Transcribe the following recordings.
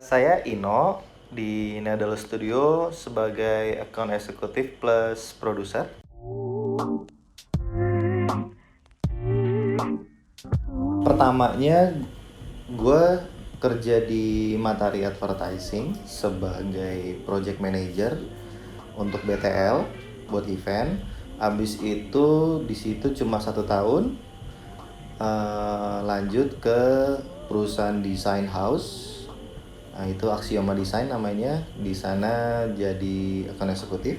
Saya Ino di Nadal Studio sebagai account eksekutif plus produser. Pertamanya gue kerja di Matahari Advertising sebagai project manager untuk BTL buat event. Abis itu di situ cuma 1 tahun. Lanjut ke perusahaan design house. Nah, itu Axioma Design namanya. Di sana jadi account eksekutif.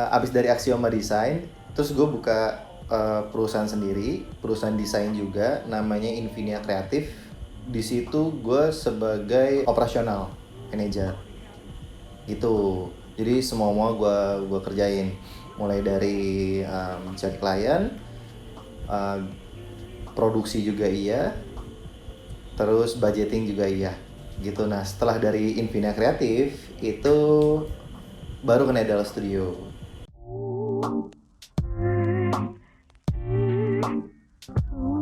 Abis dari Axioma Design, terus gue buka perusahaan sendiri, perusahaan desain juga, namanya Infinia Kreatif. Di situ gue sebagai operasional manager. Gitu. Jadi semua gue kerjain, mulai dari cari klien, produksi juga iya, terus budgeting juga iya gitu. Nah, setelah dari Infinia Kreatif itu baru ke Nadal Studio.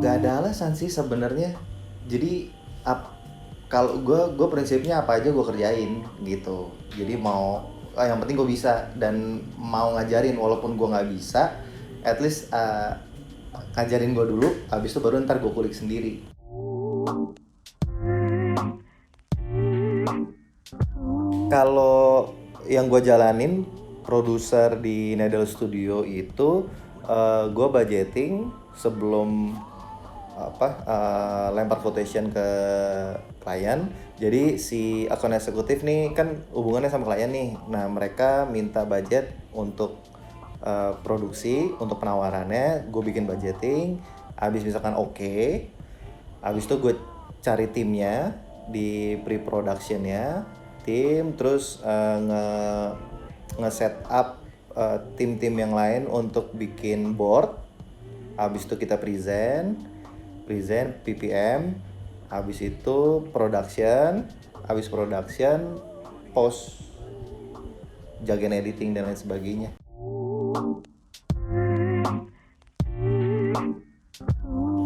Gak ada alasan sih sebenarnya. Jadi kalau gue prinsipnya apa aja gue kerjain gitu. Jadi yang penting gue bisa dan mau ngajarin, walaupun gue nggak bisa, at least ngajarin gue dulu, habis itu baru ntar gue kulik sendiri. Kalau yang gue jalanin produser di Nadal Studio itu, gue budgeting sebelum lempar quotation ke klien. Jadi si akun eksekutif nih kan hubungannya sama klien nih. Nah, mereka minta budget untuk produksi, untuk penawarannya. Gue bikin budgeting. Habis misalkan oke, habis itu gue cari timnya di pre-productionnya, terus nge-set up tim-tim yang lain untuk bikin board. Habis itu kita present PPM, habis itu production, habis production post, jagain editing dan lain sebagainya.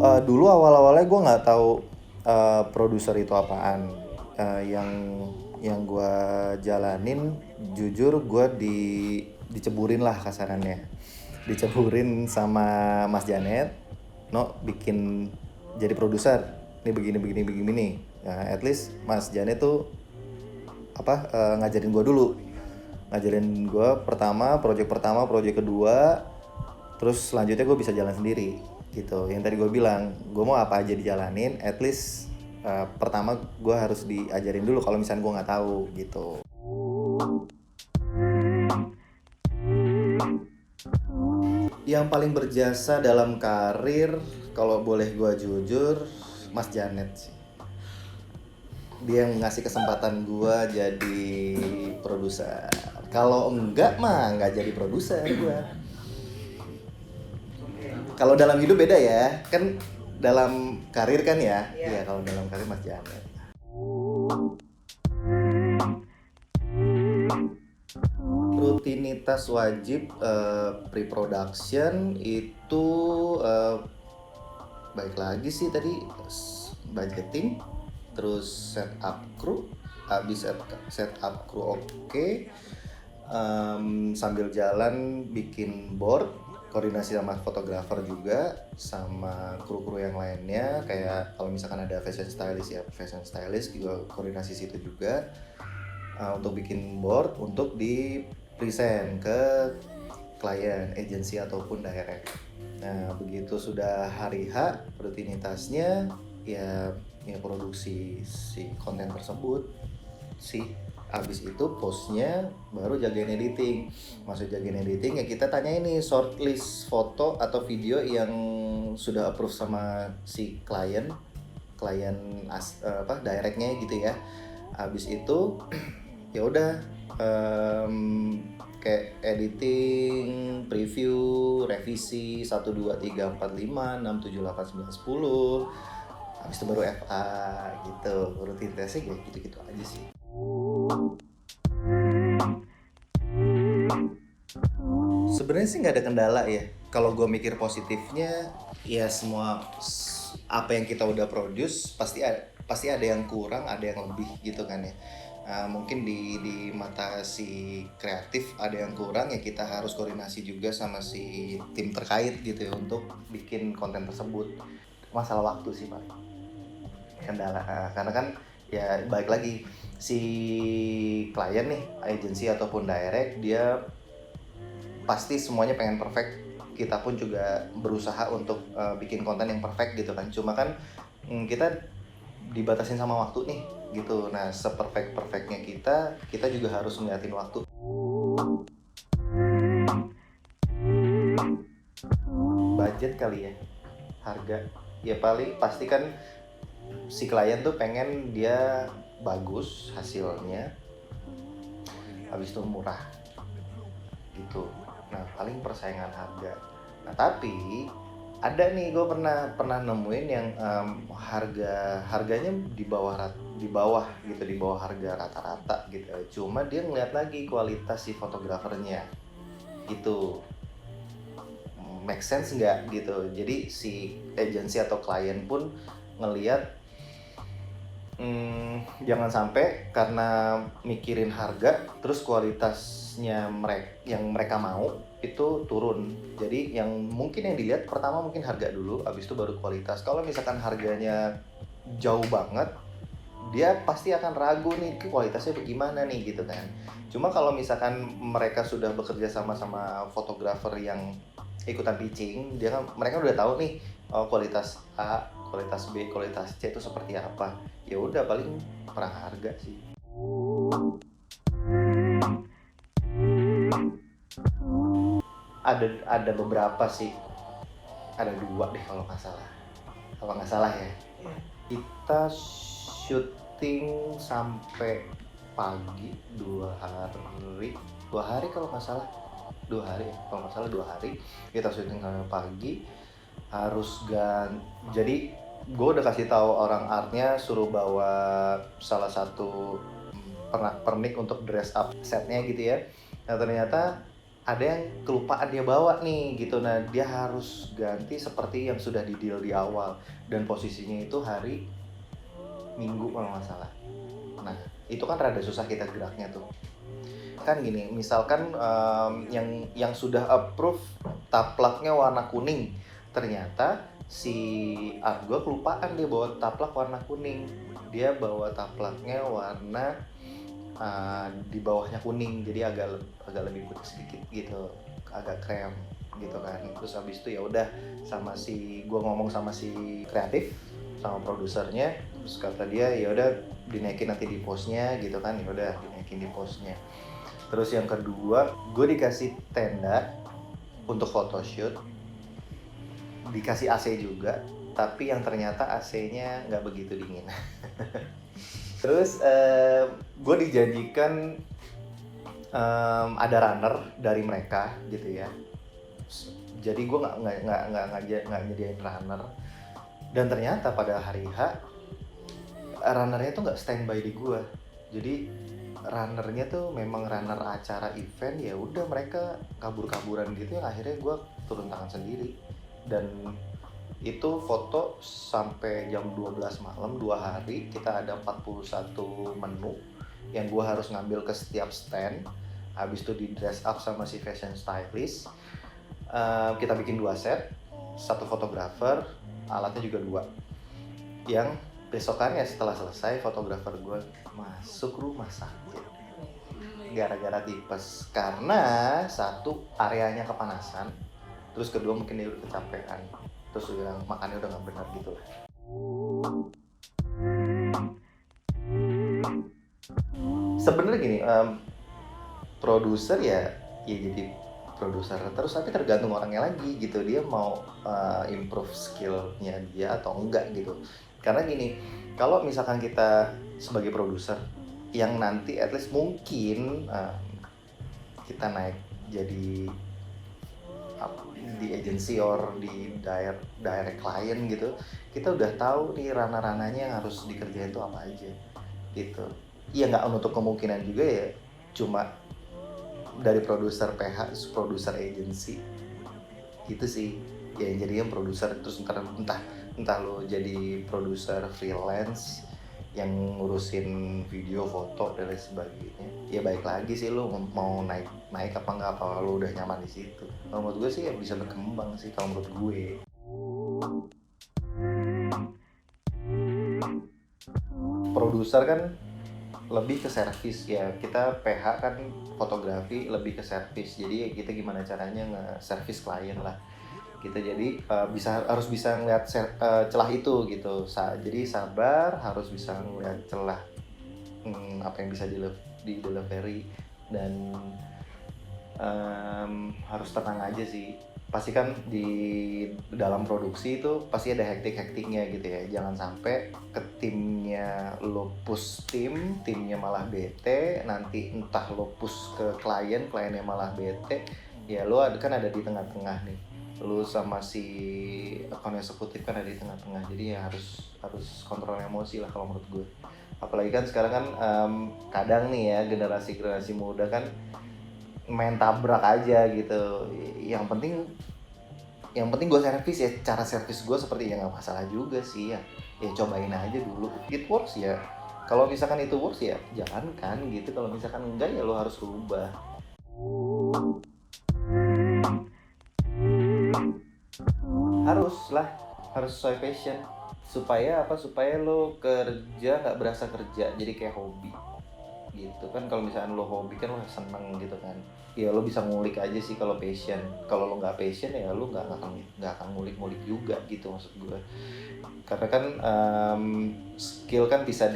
Dulu awal-awalnya gue nggak tahu produser itu apaan. Yang gue jalanin, jujur gue diceburin lah kasarannya, diceburin sama Mas Janet. No, bikin jadi produser ini begini. Nah, at least Mas Janet tuh ngajarin gue dulu, ngajarin gue project pertama, project kedua, terus selanjutnya gue bisa jalan sendiri gitu. Yang tadi gue bilang, gue mau apa aja dijalanin, at least pertama gue harus diajarin dulu kalau misalnya gue nggak tahu gitu. Yang paling berjasa dalam karir, kalau boleh gue jujur, Mas Janet sih. Dia yang ngasih kesempatan gue jadi produser. Kalau enggak mah nggak jadi produser gue. Kalau dalam hidup beda ya, kan dalam karir kan ya. Iya, kalau dalam karir Mas Janet. Rutinitas wajib pre-production itu baik lagi sih tadi budgeting, terus set up kru. Habis set up kru oke. Sambil jalan bikin board, koordinasi sama fotografer juga, sama kru-kru yang lainnya. Kayak kalau misalkan ada fashion stylist juga koordinasi situ juga, untuk bikin board untuk di present ke klien, agensi ataupun direct. Nah, begitu sudah hari H, rutinitasnya ya produksi si konten tersebut sih. Habis itu postnya baru jagain editing. Maksud jagain editing ya kita tanya ini shortlist foto atau video yang sudah approve sama si klien directnya gitu ya. Habis itu ya udah kayak editing, preview, revisi 1 2 3 4 5 6 7 8 9 10. Habis itu baru FA gitu. Rutinitasnya kayak gitu-gitu aja sih. Sebenarnya sih nggak ada kendala ya. Kalau gue mikir positifnya, ya semua apa yang kita udah produce pasti ada yang kurang, ada yang lebih gitu kan ya. Mungkin di mata si kreatif ada yang kurang, ya kita harus koordinasi juga sama si tim terkait gitu ya untuk bikin konten tersebut. Masalah waktu sih paling kendala, karena kan ya balik lagi si klien nih, agensi ataupun direct, dia pasti semuanya pengen perfect. Kita pun juga berusaha untuk bikin konten yang perfect gitu kan, cuma kan kita dibatasin sama waktu nih gitu. Nah, seperfect-perfectnya kita juga harus ngeliatin waktu. Budget kali ya, harga. Ya paling pasti kan si klien tuh pengen dia bagus hasilnya, habis itu murah gitu. Nah, paling persaingan harga. Nah, tapi ada nih, gue pernah nemuin yang harganya di bawah gitu, di bawah harga rata-rata gitu. Cuma dia ngeliat lagi kualitas si fotografernya gitu, make sense nggak gitu. Jadi si agensi atau klien pun ngeliat jangan sampai karena mikirin harga terus kualitasnya yang mereka mau itu turun. Jadi yang mungkin yang dilihat pertama mungkin harga dulu, habis itu baru kualitas. Kalau misalkan harganya jauh banget, dia pasti akan ragu nih kualitasnya bagaimana nih gitu kan. Cuma kalau misalkan mereka sudah bekerja sama fotografer yang ikutan pitching, mereka udah tahu nih kualitas A, kualitas B, kualitas C itu seperti apa. Ya udah paling perang harga sih. Ada beberapa sih, ada 2 deh kalau nggak salah ya. Kita syuting sampai pagi 2 hari kalau nggak salah 2 hari kita syuting sampai pagi. Jadi gue udah kasih tahu orang artnya suruh bawa salah satu pernik untuk dress up setnya gitu ya. Nah, ternyata ada yang kelupaan dia bawa nih gitu. Nah, dia harus ganti seperti yang sudah di deal di awal, dan posisinya itu hari Minggu kalau nggak salah. Nah, itu kan rada susah kita geraknya tuh. Kan gini, misalkan yang sudah approve taplaknya warna kuning, ternyata si art gue kelupaan dia bawa taplak warna kuning. Dia bawa taplaknya warna di bawahnya kuning, jadi agak lebih putih sedikit gitu, agak krem gitu kan. Terus habis itu ya udah gue ngomong sama si kreatif sama produsernya, terus kata dia ya udah dinaikin nanti di postnya gitu kan. Ya udah dinaikin di postnya. Terus yang kedua, gue dikasih tenda untuk photoshoot, dikasih AC juga, tapi yang ternyata AC-nya nggak begitu dingin. Terus gue dijanjikan ada runner dari mereka gitu ya. Jadi gue nggak nyediain runner, dan ternyata pada hari H runnernya tuh nggak standby di gue. Jadi runnernya tuh memang runner acara event, ya udah mereka kabur-kaburan gitu ya. Akhirnya gue turun tangan sendiri, dan itu foto sampai jam 12 malam 2 hari. Kita ada 41 menu yang gue harus ngambil ke setiap stand. Habis itu di dress up sama si fashion stylist. Kita bikin 2 set, 1 fotografer, alatnya juga 2. Yang besokannya setelah selesai, fotografer gue masuk rumah sakit gara-gara tipes. Karena satu, areanya kepanasan, terus kedua mungkin dia udah kecapean, terus udah makannya udah nggak benar gitu lah. Sebenarnya gini, produser ya jadi produser terus, tapi tergantung orangnya lagi gitu, dia mau improve skillnya dia atau enggak gitu. Karena gini, kalau misalkan kita sebagai produser yang nanti at least mungkin kita naik jadi di agency or di direct client gitu, kita udah tahu nih ranah-ranahnya yang harus dikerjain itu apa aja gitu. Iya, nggak menutup kemungkinan juga ya cuma dari produser PH, produser agency gitu sih ya, yang jadinya produser. Terus entah lo jadi produser freelance yang ngurusin video, foto dan lain sebagainya. Ya baik lagi sih lu mau naik apa enggak, apa lu udah nyaman di situ. Kalau menurut gue sih ya bisa berkembang sih kalau menurut gue. Produser kan lebih ke servis ya, kita PH kan fotografi lebih ke servis, jadi kita gimana caranya nge-servis klien lah kita. Jadi harus bisa ngeliat celah itu gitu. Jadi sabar, harus bisa ngeliat celah apa yang bisa di delivery, dan harus tenang aja sih. Pasti kan di dalam produksi itu pasti ada hektik-hektiknya gitu ya. Jangan sampai ke timnya lo push timnya malah bete, nanti entah lo push ke kliennya malah bete. Ya lo kan ada di tengah-tengah nih. Lo sama si akun eksekutif kan ada di tengah-tengah. Jadi ya harus kontrol emosi lah kalau menurut gue. Apalagi kan sekarang kan kadang nih ya generasi muda kan main tabrak aja gitu. Yang penting gue servis ya, cara servis gue seperti ya nggak masalah juga sih ya cobain aja dulu, it works ya. Kalau misalkan itu works ya jalankan gitu, kalau misalkan enggak ya lo harus rubah. Harus sesuai passion, supaya lo kerja nggak berasa kerja, jadi kayak hobi gitu kan. Kalau misalkan lo hobi kan lo seneng gitu kan, ya lo bisa ngulik aja sih kalau passion. Kalau lo nggak passion ya lo nggak akan ngulik juga gitu maksud gue. Karena kan skill kan bisa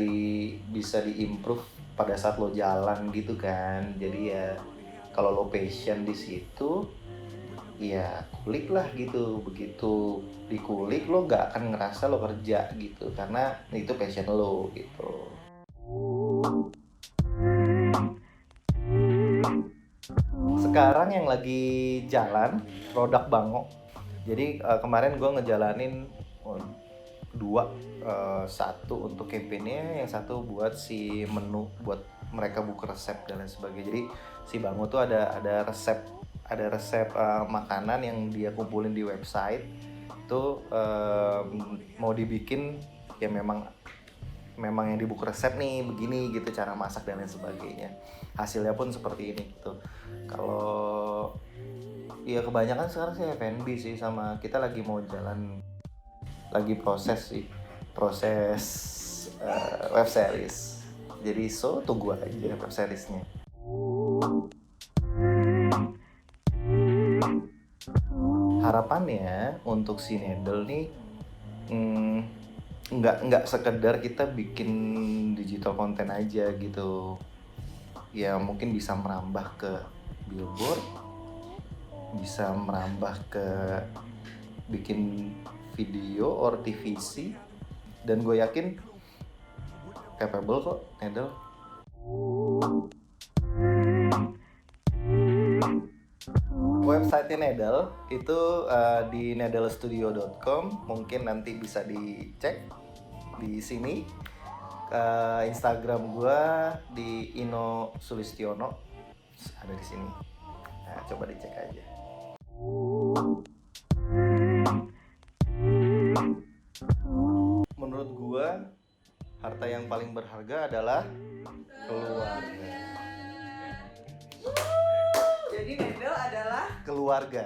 diimprove pada saat lo jalan gitu kan. Jadi ya kalau lo passion di situ ya kulik lah gitu. Begitu dikulik lo nggak akan ngerasa lo kerja gitu, karena itu passion lo gitu. Sekarang yang lagi jalan produk Bango. Jadi kemarin gue ngejalanin dua, satu untuk campaignnya, yang satu buat si menu buat mereka buka resep dan lain sebagainya. Jadi si Bango tuh ada resep makanan yang dia kumpulin di website itu, mau dibikin ya memang yang di buku resep nih begini gitu cara masak dan lain sebagainya. Hasilnya pun seperti ini gitu. Kalau ya kebanyakan sekarang sih F&B sih, sama kita lagi mau jalan lagi proses web series. Jadi tunggu aja web seriesnya. Harapannya untuk si Nedel nih nggak sekedar kita bikin digital konten aja gitu ya, mungkin bisa merambah ke billboard, bisa merambah ke bikin video or TVC, dan gue yakin capable kok Nedel. Website-nya Nedel itu di nedelstudio.com, mungkin nanti bisa dicek di sini. Instagram gue di Ino Sulistiono ada di sini. Nah, coba dicek aja. Menurut gue harta yang paling berharga adalah keluarga. Jadi Nedel adalah keluarga.